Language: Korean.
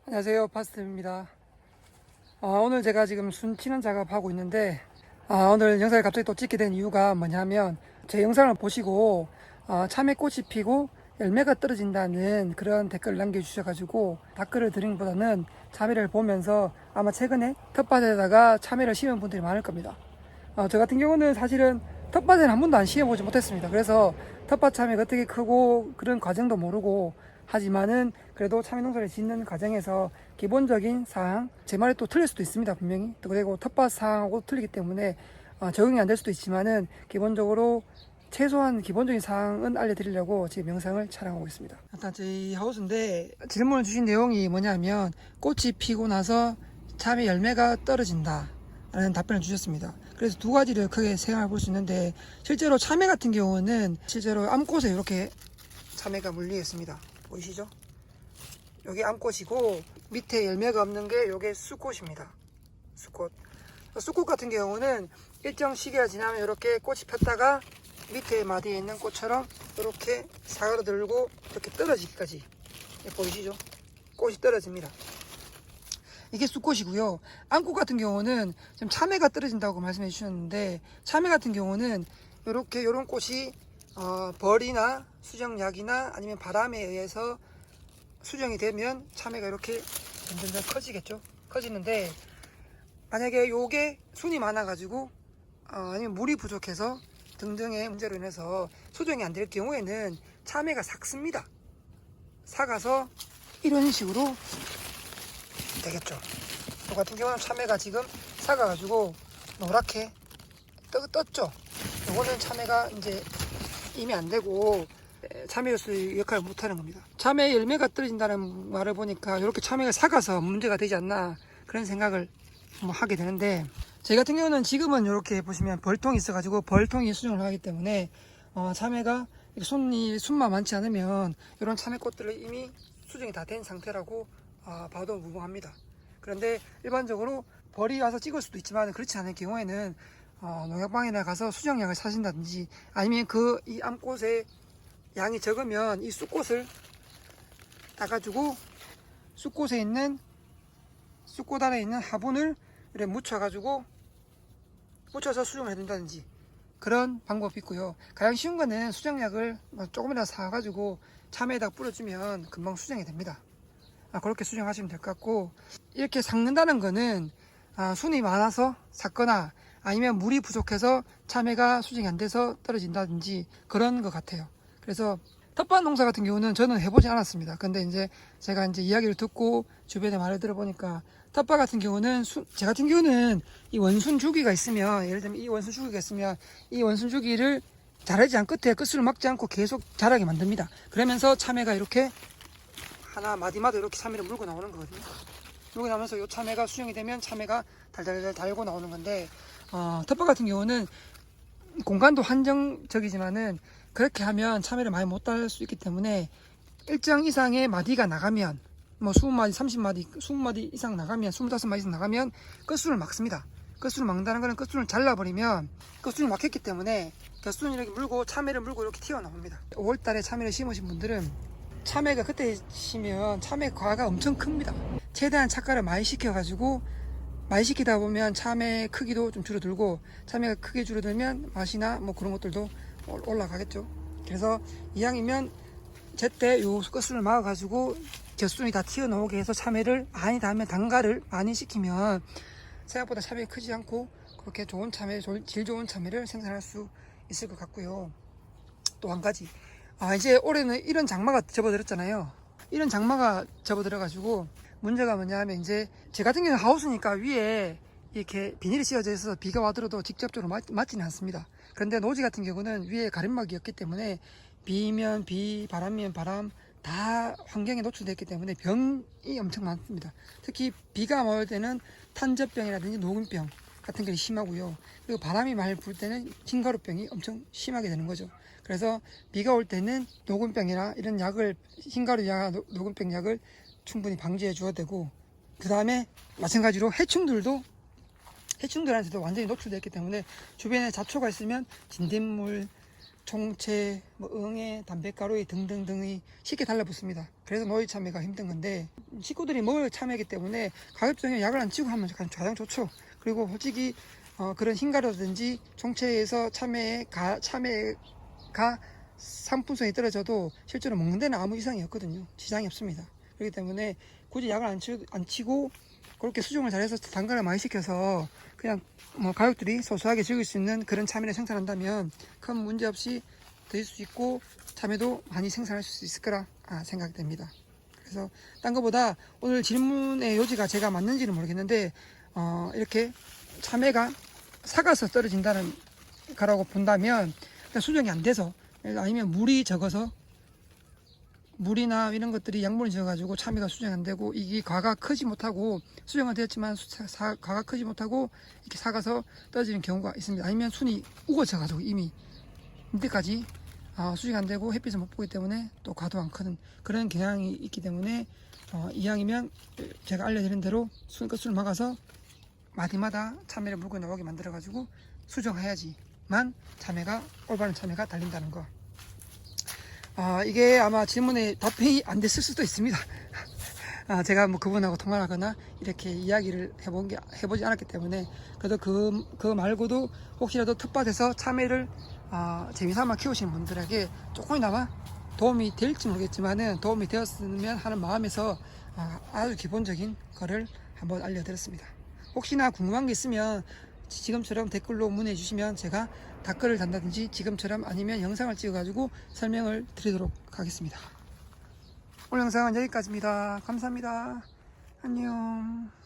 안녕하세요, 파스트입니다. 오늘 제가 지금 순치는 작업하고 있는데 오늘 영상을 갑자기 또 찍게 된 이유가 뭐냐면 제 영상을 보시고 참외꽃이 피고 열매가 떨어진다는 그런 댓글을 남겨주셔가지고 댓글을 드린 것보다는 참외를 보면서 아마 최근에 텃밭에다가 참외를 심은 분들이 많을 겁니다. 저 같은 경우는 사실은 텃밭에는 한 번도 안 심어보지 못했습니다. 그래서 텃밭 참외가 어떻게 크고 그런 과정도 모르고 하지만은 그래도 참외 농사를 짓는 과정에서 기본적인 사항, 제 말이 또 틀릴 수도 있습니다, 분명히. 그리고 텃밭 사항하고 틀리기 때문에 적용이 안 될 수도 있지만은 기본적으로 최소한 기본적인 사항은 알려드리려고 지금 영상을 촬영하고 있습니다. 일단 저희 하우스인데 질문을 주신 내용이 뭐냐면 꽃이 피고 나서 참외 열매가 떨어진다 라는 답변을 주셨습니다. 그래서 두 가지를 크게 생각해 볼 수 있는데, 실제로 참외 같은 경우는 실제로 암꽃에 이렇게 참외가 물려 있습니다. 보이시죠? 여기 암꽃이고 밑에 열매가 없는 게 요게 수꽃입니다. 수꽃. 수꽃 같은 경우는 일정 시기가 지나면 이렇게 꽃이 폈다가 밑에 마디에 있는 꽃처럼 이렇게 사그러들고 이렇게 떨어지기까지, 보이시죠? 꽃이 떨어집니다. 이게 수꽃이고요. 암꽃 같은 경우는 지금 참외가 떨어진다고 말씀해 주셨는데, 참외 같은 경우는 이렇게 요런 꽃이 벌이나 수정약이나 아니면 바람에 의해서 수정이 되면 참외가 이렇게 점점 커지겠죠. 커지는데 만약에 요게 순이 많아 가지고 아니면 물이 부족해서 등등의 문제로 인해서 수정이 안 될 경우에는 참외가 삭습니다. 삭아서 이런 식으로 되겠죠. 이 같은 경우는 참외가 지금 삭아 가지고 노랗게 떴죠. 요거는 참외가 이제 이미 안 되고 참외로서의 역할을 못하는 겁니다. 참외 열매가 떨어진다는 말을 보니까 이렇게 참외가 삭아서 문제가 되지 않나 그런 생각을 하게 되는데, 제 같은 경우는 지금은 이렇게 보시면 벌통이 있어가지고 벌통이 수정을 하기 때문에 참외가 순만 많지 않으면 이런 참외꽃들을 이미 수정이 다 된 상태라고 봐도 무방합니다. 그런데 일반적으로 벌이 와서 찍을 수도 있지만 그렇지 않을 경우에는 농약방에나 가서 수정약을 사신다든지 아니면 이 암꽃의 양이 적으면 이 쑥꽃을 따가지고 쑥꽃에 있는 쑥꽃 안에 있는 화분을 이렇게 묻혀서 수정을 해준다든지 그런 방법이 있고요. 가장 쉬운 거는 수정약을 조금이라도 사가지고 참외에다 뿌려주면 금방 수정이 됩니다. 그렇게 수정하시면 될 것 같고, 이렇게 삭는다는 거는 순이 많아서 삭거나 아니면 물이 부족해서 참외가 수정이 안 돼서 떨어진다든지 그런 것 같아요. 그래서 텃밭 농사 같은 경우는 저는 해보지 않았습니다. 근데 이제 제가 이제 이야기를 듣고 주변에 말을 들어보니까 텃밭 같은 경우는 제 같은 경우는 이 원순 주기가 있으면, 예를 들면 이 원순 주기가 있으면 이 원순 주기를 자라지 않은 끝에 끝을 막지 않고 계속 자라게 만듭니다. 그러면서 참외가 이렇게 하나 마디마다 이렇게 참외를 물고 나오는 거거든요. 물고 나면서 이 참외가 수정이 되면 참외가 달달달 달고 나오는 건데, 텃밭 같은 경우는 공간도 한정적이지만은 그렇게 하면 참외를 많이 못 달 수 있기 때문에 일정 이상의 마디가 나가면, 뭐 20마디, 30마디, 20마디 이상 나가면, 25마디 이상 나가면 끝순을 막습니다. 끝순을 막는다는 거는 끝순을 잘라버리면 끝순이 막혔기 때문에 끝순을 이렇게 물고 참외를 물고 이렇게 튀어나옵니다. 5월달에 참외를 심으신 분들은 참외가 그때 심으면 참외 과가 엄청 큽니다. 최대한 착과를 많이 시켜가지고 많이 시키다 보면 참외 크기도 좀 줄어들고, 참외가 크게 줄어들면 맛이나 뭐 그런 것들도 올라가겠죠. 그래서 이왕이면 제때 요 끝순을 막아가지고 곁순이 다 튀어나오게 해서 참외를 많이 달면 단가를 많이 시키면 생각보다 참외가 크지 않고 그렇게 좋은 참외, 질 좋은 참외를 생산할 수 있을 것 같고요. 또 한 가지, 이제 올해는 이런 장마가 접어들었잖아요. 이런 장마가 접어들어가지고 문제가 뭐냐 하면, 이제 제 같은 경우는 하우스니까 위에 이렇게 비닐이 씌워져 있어서 비가 와들어도 직접적으로 맞지는 않습니다. 그런데 노지 같은 경우는 위에 가림막이었기 때문에 비면 비, 바람이면 바람 다 환경에 노출되어 있기 때문에 병이 엄청 많습니다. 특히 비가 올 때는 탄저병이라든지 녹음병 같은 게 심하고요. 그리고 바람이 많이 불 때는 흰가루병이 엄청 심하게 되는 거죠. 그래서 비가 올 때는 녹음병이나 이런 약을, 흰가루약, 녹음병 약을 충분히 방지해 줘야 되고, 그 다음에 마찬가지로 해충들한테도 완전히 노출되어 있기 때문에 주변에 잡초가 있으면 진딧물, 총채, 뭐 응애, 담배가루에 등등등이 쉽게 달라붙습니다. 그래서 노이 참외가 힘든 건데 식구들이 먹을 참외이기 때문에 가급적이면 약을 안 치고 하면 가장 좋죠. 그리고 솔직히 그런 흰가루라든지 총채에서 참외가 상품성이 떨어져도 실제로 먹는 데는 아무 이상이 없거든요. 지장이 없습니다. 그렇기 때문에 굳이 약을 안 치고 그렇게 수정을 잘해서 단가를 많이 시켜서 그냥 뭐 가족들이 소소하게 즐길 수 있는 그런 참외를 생산한다면 큰 문제 없이 드실 수 있고 참외도 많이 생산할 수 있을 거라 생각됩니다. 그래서 딴 거보다 오늘 질문의 요지가 제가 맞는지는 모르겠는데 이렇게 참외가 삭아서 떨어진다는 거라고 본다면 수정이 안 돼서 아니면 물이 적어서 물이나 이런 것들이 양분이 적어가지고 참외가 수정이 안 되고 이게 과가 크지 못하고 수정은 되었지만 과가 크지 못하고 이렇게 삭아서 떨어지는 경우가 있습니다. 아니면 순이 우거져가지고 이미 밑에까지 수정이 안 되고 햇빛을 못 보기 때문에 또 과도 안 크는 그런 경향이 있기 때문에 이왕이면 제가 알려드린 대로 끝을 막아서 마디마다 참외를 물고 나오게 만들어 가지고 수정해야지만 참외가 올바른 참외가 달린다는 거. 이게 아마 질문에 답변이 안 됐을 수도 있습니다. 제가 뭐 그분하고 통화를 하거나 이렇게 이야기를 해보지 않았기 때문에 그래도 그 말고도 혹시라도 텃밭에서 참외를 재미삼아 키우시는 분들에게 조금이나마 도움이 될지 모르겠지만은 도움이 되었으면 하는 마음에서 아주 기본적인 거를 한번 알려드렸습니다. 혹시나 궁금한 게 있으면 지금처럼 댓글로 문의해 주시면 제가 댓글을 단다든지 지금처럼 아니면 영상을 찍어 가지고 설명을 드리도록 하겠습니다. 오늘 영상은 여기까지입니다. 감사합니다. 안녕.